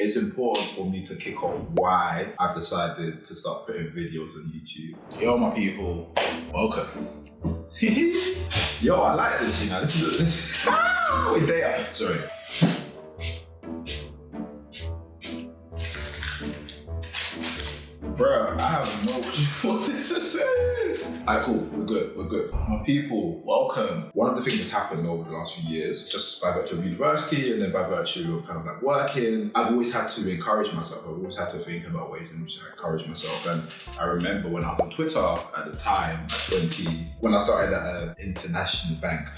it's important for me to kick off why I've decided to start putting videos on YouTube. Yo, my people, welcome. Yo, I like this, you know. This is we're there. Sorry. Bruh, I have no clue what this is saying. Alright, cool. We're good. My people, welcome. One of the things that's happened over the last few years, just by virtue of university and then by virtue of kind of like working, I've always had to encourage myself. I've always had to think about ways in which I encourage myself. And I remember when I was on Twitter at the time, at 20, when I started at an international bank,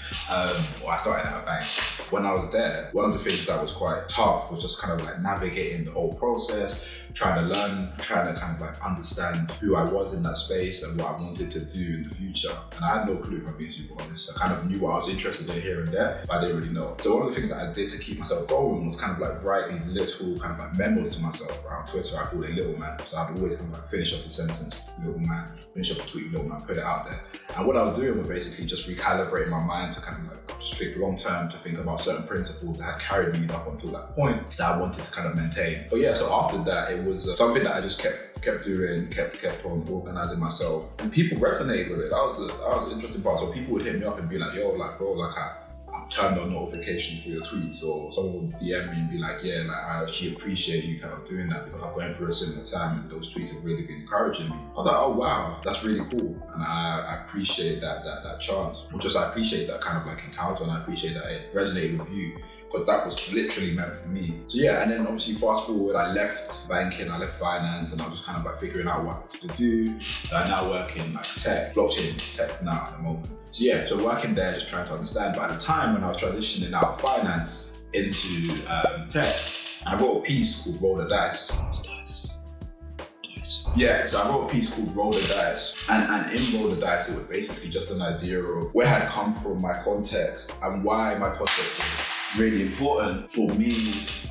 or I started at a bank. When I was there, one of the things that was quite tough was just kind of like navigating the whole process, trying to learn, trying to kind of like understand who I was in that space and what I wanted to do in the future. And I had no clue, if I'm being super honest. I kind of knew what I was interested in here and there, but I didn't really know. So one of the things that I did to keep myself going was kind of like writing little kind of like memos to myself around Twitter. I called it little man. So I'd always kind of like finish off the sentence, little man, finish off the tweet, little man, put it out there. And what I was doing was basically just recalibrating my mind to kind of like just think long term, to think about certain principles that had carried me up until that point that I wanted to kind of maintain. But yeah, so after that, it was something that I just kept doing, kept on organizing myself. And people resonated with it. That was the interesting part. So people would hit me up and be like, yo, like bro, like I've turned on notifications for your tweets, or someone would DM me and be like, yeah, like I actually appreciate you kind of doing that because I've gone through a similar time and those tweets have really been encouraging me. I was like, oh wow, that's really cool. And I appreciate that chance. Or just I appreciate that kind of like encounter, and I appreciate that it resonated with you, because that was literally meant for me. So yeah, and then obviously fast forward, I left banking, I left finance, and I was kind of like figuring out what I wanted to do. I now work in like tech, blockchain tech now at the moment. So yeah, so working there, just trying to understand. But at the time when I was transitioning out of finance into tech, I wrote a piece called Roll the Dice. Yeah, so I wrote a piece called Roll the Dice. And in Roll the Dice, it was basically just an idea of where I had come from, my context, and why my context was really important for me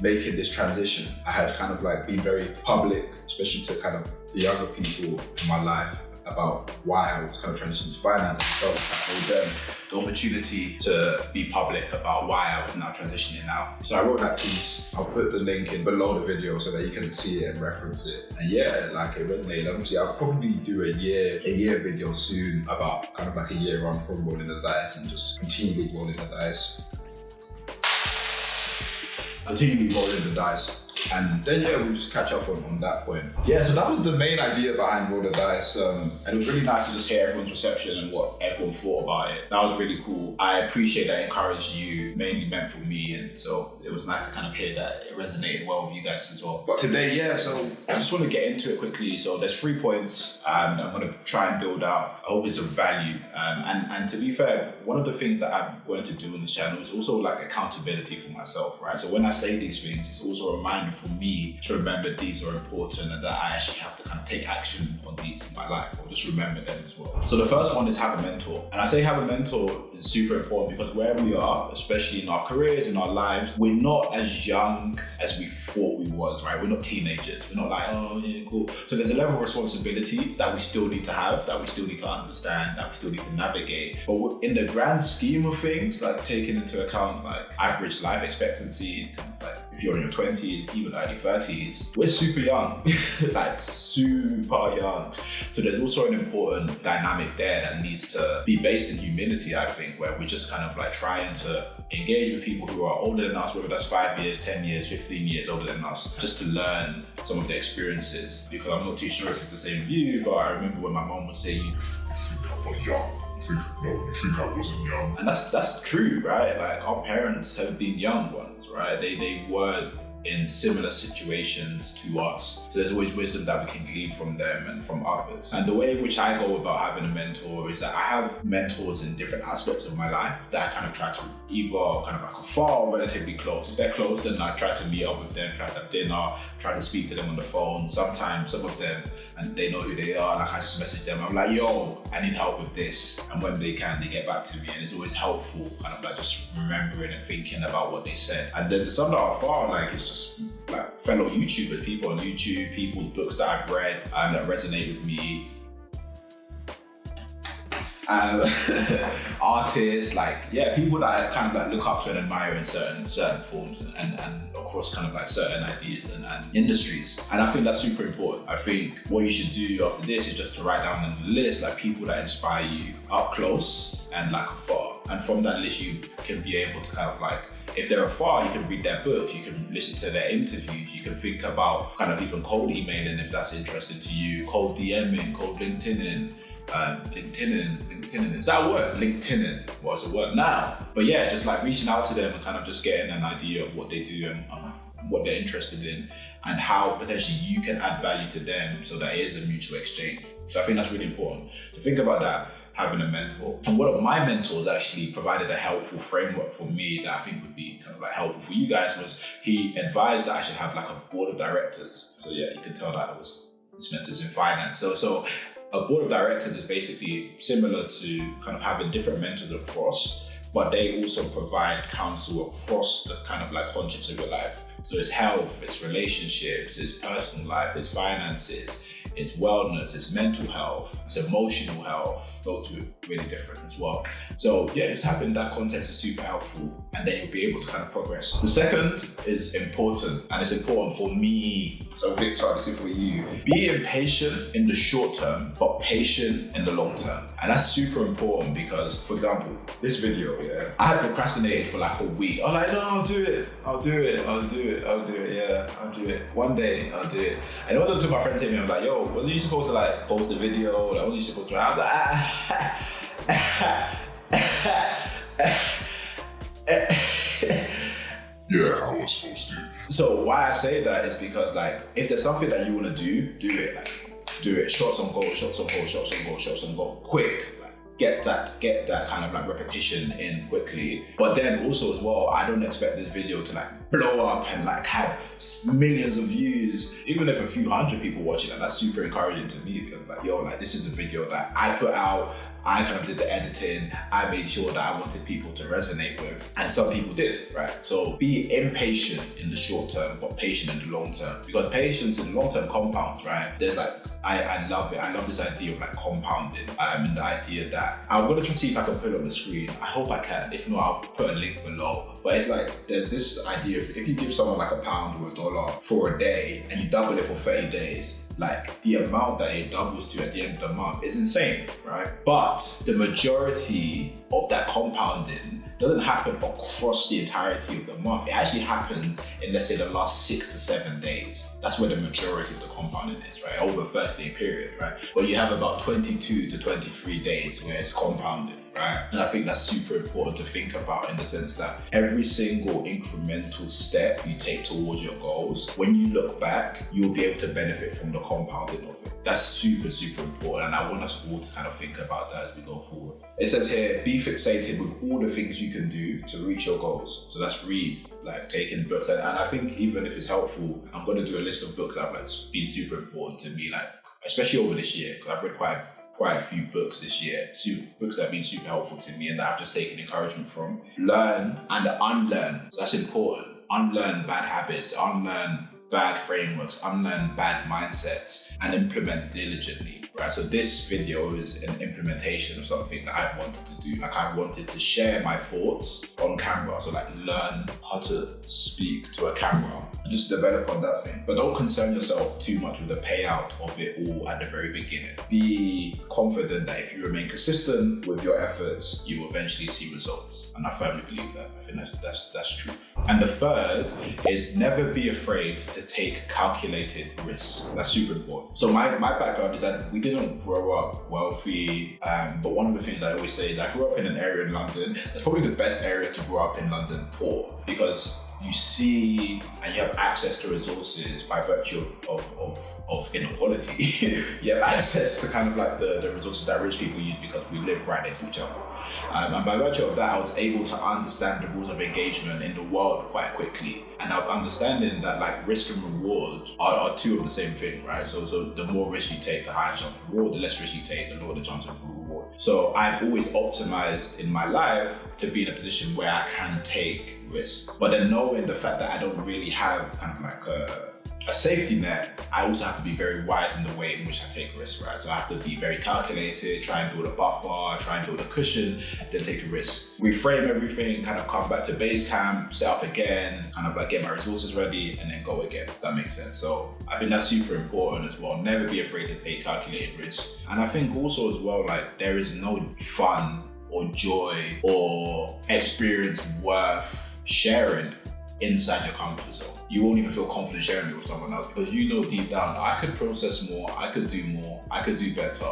making this transition. I had kind of like been very public, especially to kind of the younger people in my life, about why I was kind of transitioning to finance. So I told them the opportunity to be public about why I was now transitioning out. So I wrote that piece. I'll put the link in below the video so that you can see it and reference it. And yeah, like it resonated. Obviously, I'll probably do a year video soon about kind of like a year on from rolling the dice and just continually rolling the dice. Continually rolling the dice. And then yeah, we'll just catch up on that point. Yeah, so that was the main idea behind Roll the Dice. And it was really nice to just hear everyone's reception and what everyone thought about it. That was really cool. I appreciate that it encouraged you, mainly meant for me. And so it was nice to kind of hear that it resonated well with you guys as well. But today, yeah, so I just want to get into it quickly. So there's 3 points I'm going to try and build out. I hope it's of value. And to be fair, one of the things that I'm going to do on this channel is also like accountability for myself, right? So when I say these things, it's also a reminder for me to remember these are important and that I actually have to kind of take action on these in my life, or just remember them as well. So the first one is have a mentor. And I say have a mentor is super important because wherever we are, especially in our careers, in our lives, we're not as young as we thought we was, right? We're not teenagers. We're not like, oh yeah, cool. So there's a level of responsibility that we still need to have, that we still need to understand, that we still need to navigate. But in the grand scheme of things, like taking into account like average life expectancy, kind of like if you're in your 20s, even early 30s, we're super young, like super young. So there's also an important dynamic there that needs to be based in humility, I think, where we're just kind of like trying to engage with people who are older than us, whether that's 5 years, 10 years, 15 years older than us, just to learn some of their experiences. Because I'm not too sure if it's the same view, but I remember when my mom would say, you think I was young. You think I wasn't young. And that's true, right? Like our parents have been young ones, right? They were in similar situations to us. So there's always wisdom that we can glean from them and from others. And the way in which I go about having a mentor is that I have mentors in different aspects of my life that I kind of try to either kind of like afar or relatively close. If they're close, then I try to meet up with them, try to have dinner, try to speak to them on the phone. Sometimes some of them, and they know who they are, like I just message them. I'm like, yo, I need help with this. And when they can, they get back to me. And it's always helpful, kind of like just remembering and thinking about what they said. And then some that are far, like it's just like fellow YouTubers, people on YouTube, people's books that I've read and that resonate with me. um, artists, like, yeah, people that I kind of like look up to and admire in certain forms and across kind of like certain ideas and industries. And I think that's super important. I think what you should do after this is just to write down on the list like people that inspire you up close and like afar. And from that list, you can be able to kind of like, if they're afar, you can read their books, you can listen to their interviews, you can think about kind of even cold emailing if that's interesting to you, cold DMing, cold LinkedIning. LinkedIning, is that a word? LinkedIning, what's the word now? But yeah, just like reaching out to them and kind of just getting an idea of what they do and what they're interested in and how potentially you can add value to them so that it is a mutual exchange. So I think that's really important. So think about that, having a mentor. And one of my mentors actually provided a helpful framework for me that I think would be kind of like helpful for you guys. Was he advised that I should have like a board of directors. So yeah, you can tell that this mentor's in finance. So a board of directors is basically similar to kind of having different mentors across, but they also provide counsel across the kind of like context of your life. So it's health, it's relationships, it's personal life, it's finances, it's wellness, it's mental health, it's emotional health. Those two are really different as well. So yeah, just having that context is super helpful, and then you'll be able to kind of progress. The second is important, and it's important for me. So Victor, this is for you. Be impatient in the short term, but patient in the long term. And that's super important because, for example, this video, yeah, I had procrastinated for like a week. I'm like, no, I'll do it. One day, I'll do it. And then one of my friends hit me, I was like, yo, wasn't you supposed to like post a video? Like, wasn't you supposed to? I'm like, yeah, I was supposed to. So why I say that is because like, if there's something that you want to do it. Like, do it. Shots on goal, quick. Like, get that kind of like repetition in quickly. But then also as well, I don't expect this video to like blow up and like have millions of views. Even if a few hundred people watch it, and that's super encouraging to me because like, yo, like this is a video that I put out. I kind of did the editing. I made sure that I wanted people to resonate with, and some people did, right? So be impatient in the short term, but patient in the long term, because patience in the long term compounds, right? There's like, I love it. I love this idea of like compounding. And the idea that I'm gonna try to see if I can put it on the screen. I hope I can. If not, I'll put a link below. But it's like, there's this idea of if you give someone like £1 or $1 for a day and you double it for 30 days, like the amount that it doubles to at the end of the month is insane, right? But the majority of that compounding doesn't happen across the entirety of the month. It actually happens in, let's say, the last 6 to 7 days. That's where the majority of the compounding is, right? Over a 30-day period, right? But you have about 22 to 23 days where it's compounding, right? And I think that's super important to think about in the sense that every single incremental step you take towards your goals, when you look back, you'll be able to benefit from the compounding of it. That's super, super important. And I want us all to kind of think about that as we go forward. It says here, be fixated with all the things you can do to reach your goals. So that's read, like taking books. And I think even if it's helpful, I'm going to do a list of books that have like been super important to me, like especially over this year, because I've read quite a few books this year, books that have been super helpful to me and that I've just taken encouragement from. Learn and unlearn. So that's important. Unlearn bad habits, unlearn bad frameworks, unlearn bad mindsets, and implement diligently, right? So this video is an implementation of something that I've wanted to do. Like I wanted to share my thoughts on camera. So like learn how to speak to a camera. Just develop on that thing. But don't concern yourself too much with the payout of it all at the very beginning. Be confident that if you remain consistent with your efforts, you will eventually see results. And I firmly believe that. I think that's truth. And the third is never be afraid to take calculated risks. That's super important. So my background is that we didn't grow up wealthy, but one of the things I always say is I grew up in an area in London. That's probably the best area to grow up in London, poor, because you see and you have access to resources by virtue of inequality. You have access to kind of like the resources that rich people use because we live right next to each other. And by virtue of that, I was able to understand the rules of engagement in the world quite quickly. And I was understanding that like risk and reward are two of the same thing, right? So the more risk you take, the higher chance of reward. The less risk you take, the lower the chance of reward. So I've always optimized in my life to be in a position where I can take risk. But then knowing the fact that I don't really have kind of like a safety net, I also have to be very wise in the way in which I take risks, right? So I have to be very calculated, try and build a buffer, try and build a cushion, then take a risk. Reframe everything, kind of come back to base camp, set up again, kind of like get my resources ready, and then go again, if that makes sense. So I think that's super important as well. Never be afraid to take calculated risks. And I think also as well, like there is no fun or joy or experience worth sharing inside your comfort zone. You won't even feel confident sharing it with someone else because you know deep down, I could process more, I could do more, I could do better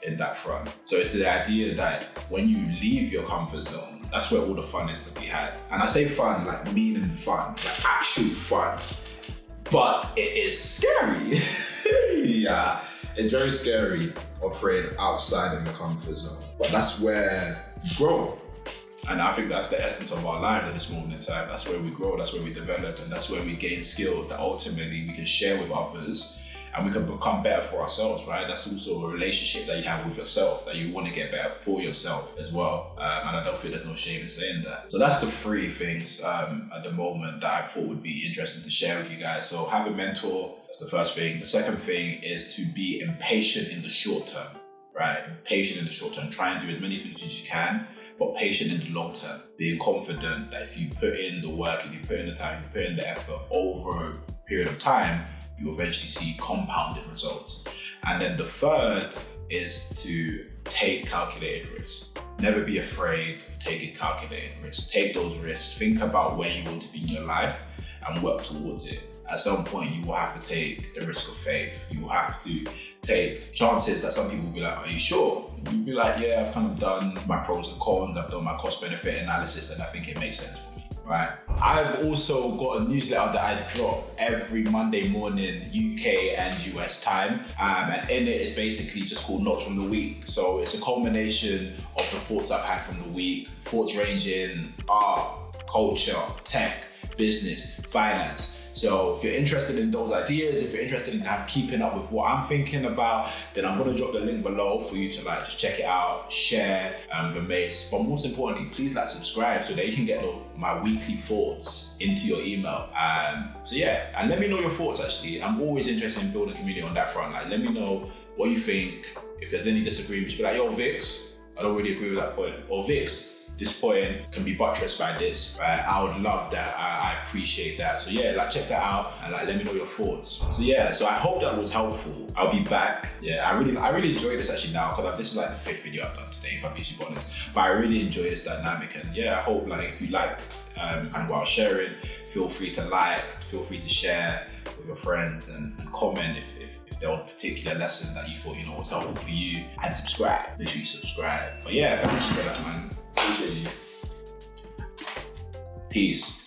in that front. So it's the idea that when you leave your comfort zone, that's where all the fun is to be had. And I say fun, like meaning fun, like actual fun. But it is scary. Yeah, it's very scary operating outside of your comfort zone. But that's where you grow. And I think that's the essence of our lives at this moment in time. That's where we grow, that's where we develop, and that's where we gain skills that ultimately we can share with others and we can become better for ourselves, right? That's also a relationship that you have with yourself, that you want to get better for yourself as well. And I don't feel there's no shame in saying that. So that's the three things at the moment that I thought would be interesting to share with you guys. So have a mentor, that's the first thing. The second thing is to be impatient in the short term, right? Patient in the short term. Try and do as many things as you can, but patient in the long term. Being confident that if you put in the work, if you put in the time, you put in the effort over a period of time, you eventually see compounded results. And then the third is to take calculated risks. Never be afraid of taking calculated risks. Take those risks. Think about where you want to be in your life and work towards it. At some point, you will have to take the risk of faith. You will have to take chances that some people will be like, are you sure? You'll be like, yeah, I've kind of done my pros and cons, I've done my cost benefit analysis, and I think it makes sense for me, right? I've also got a newsletter that I drop every Monday morning, UK and US time. And in it is basically just called Notes from the Week. So it's a culmination of the thoughts I've had from the week, thoughts ranging art, culture, tech, business, finance. So if you're interested in those ideas, if you're interested in kind of keeping up with what I'm thinking about, then I'm going to drop the link below for you to like just check it out, share with mates. But most importantly, please like subscribe so that you can get my weekly thoughts into your email. So yeah, and let me know your thoughts actually. I'm always interested in building a community on that front. Like let me know what you think. If there's any disagreements, be like, yo Vix, I don't really agree with that point. Or Vix, this point can be buttressed by this, right? I would love that. I appreciate that. So yeah, like check that out and like let me know your thoughts. So yeah, so I hope that was helpful. I'll be back. Yeah, I really enjoyed this actually now because this is like the 5th video I've done today, if I'm being super honest. But I really enjoy this dynamic, and yeah, I hope like if you liked kind of what I was sharing, feel free to feel free to share with your friends and comment if there was a particular lesson that you thought was helpful for you, and subscribe. Make sure you subscribe. But yeah, thank you for that, man. Appreciate you. Peace.